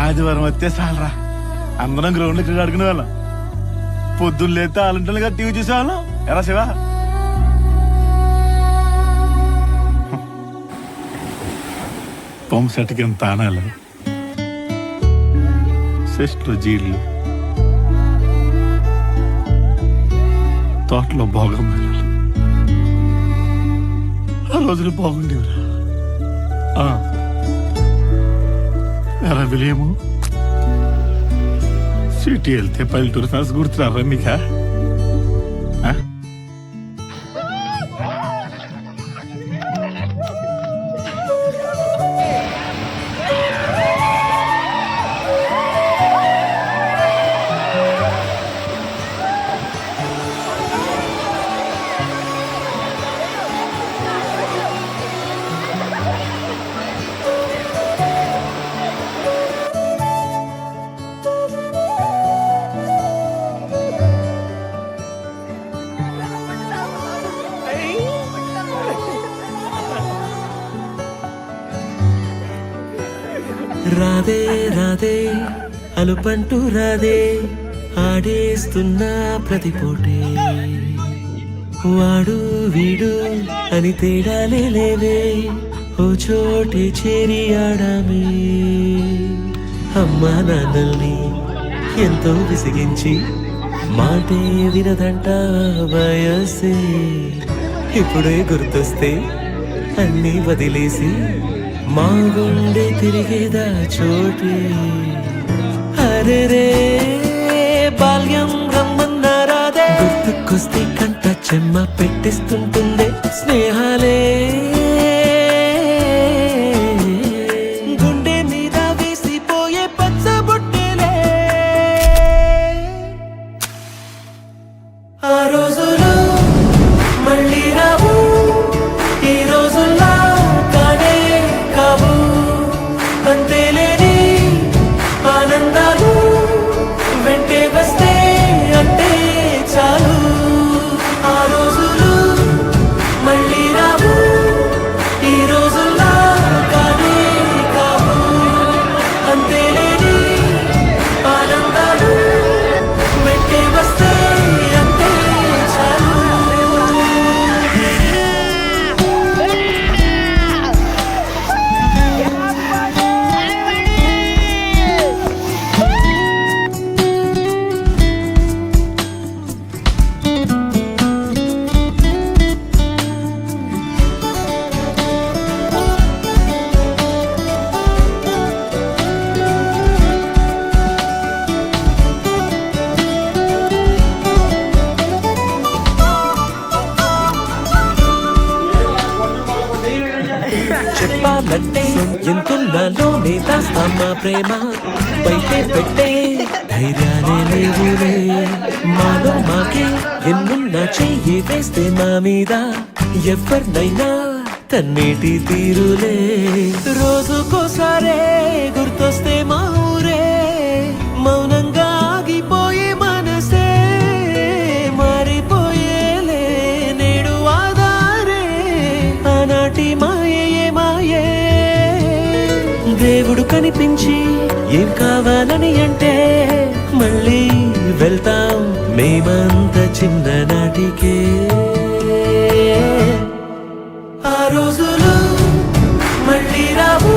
ఆదివారం వస్తే చాలరా, అందరం గ్రౌండ్ క్రికెట్ ఆడుకునే వాళ్ళం. పొద్దున్న లేస్తే ఆలంటలుగా టీవీ చూసేవాళ్ళం. ఎలా శివ? పంప్ సెట్కి ఎంత ఆనాలు, చెస్ట్లో జీళ్ళు, తోటలో భోగమ్మాయిలు. ఆ రోజులు బాగుండేవిరా. ఎలా విలియము సిటీ వెళ్తే పల్లెటూరు ఫ్యాన్స్ గుర్తురారా నీకా? రాదే రాదే అలుపంటూ రాదే, ఆడేస్తున్నా ప్రతి పూటే. వాడు వీడు అని తేడాలే లేవే, ఓ చోటే చేరి ఆడామే. అమ్మా నాన్నల్ని ఎంతో విసిగించి మాటే వినదంట వయసే. ఇప్పుడే గుర్తొస్తే అన్నీ వదిలేసి మా గుండె తిరిగేదా చోటే. అరే రే బాల్యం రమ్మన్నారాదే, గుర్తుకొస్తే కంట చెమ్మ పెట్టిస్తుంటుందే స్నేహాలే. గుండె మీద వేసిపోయే పచ్చబొట్టెలే. ఆ రోజులు మళ్ళీ రావు, ఈ రోజుల్లా కానే కావు. అంతేలేని ఆనందాలు వెంటే వస్తే అంటే చాలు. ఆ రోజులు మళ్ళీ రావు, ఈ రోజుల్లా కానే కావు. అంతేలేని ఆనందాలు వెంటే వస్తే అంటే చాలు. చెప్పాలంటే ఎంతున్నాలోనే దాస్తామా ప్రేమ, బయటే పెట్టే ధైర్యాలే లేవులే. మాలో మాకే ఎన్నున్నా చెయ్యి వేస్తే మా మీద ఎవరినైనా తన్నేటి తీరులే. రోజుకోసారే గుర్తొస్తే మా ఊరే, మౌనంగా ఆగిపోయే మనసే మారిపోయేలే నేడు ఆధారే. ఆనాటి మాయే మాయే, దేవుడు కనిపించి ఏం కావాలని అంటే మళ్ళీ వెళ్తాం మేమంత చిన్ననాటికే. ఆ రోజులు మళ్ళీ రావు,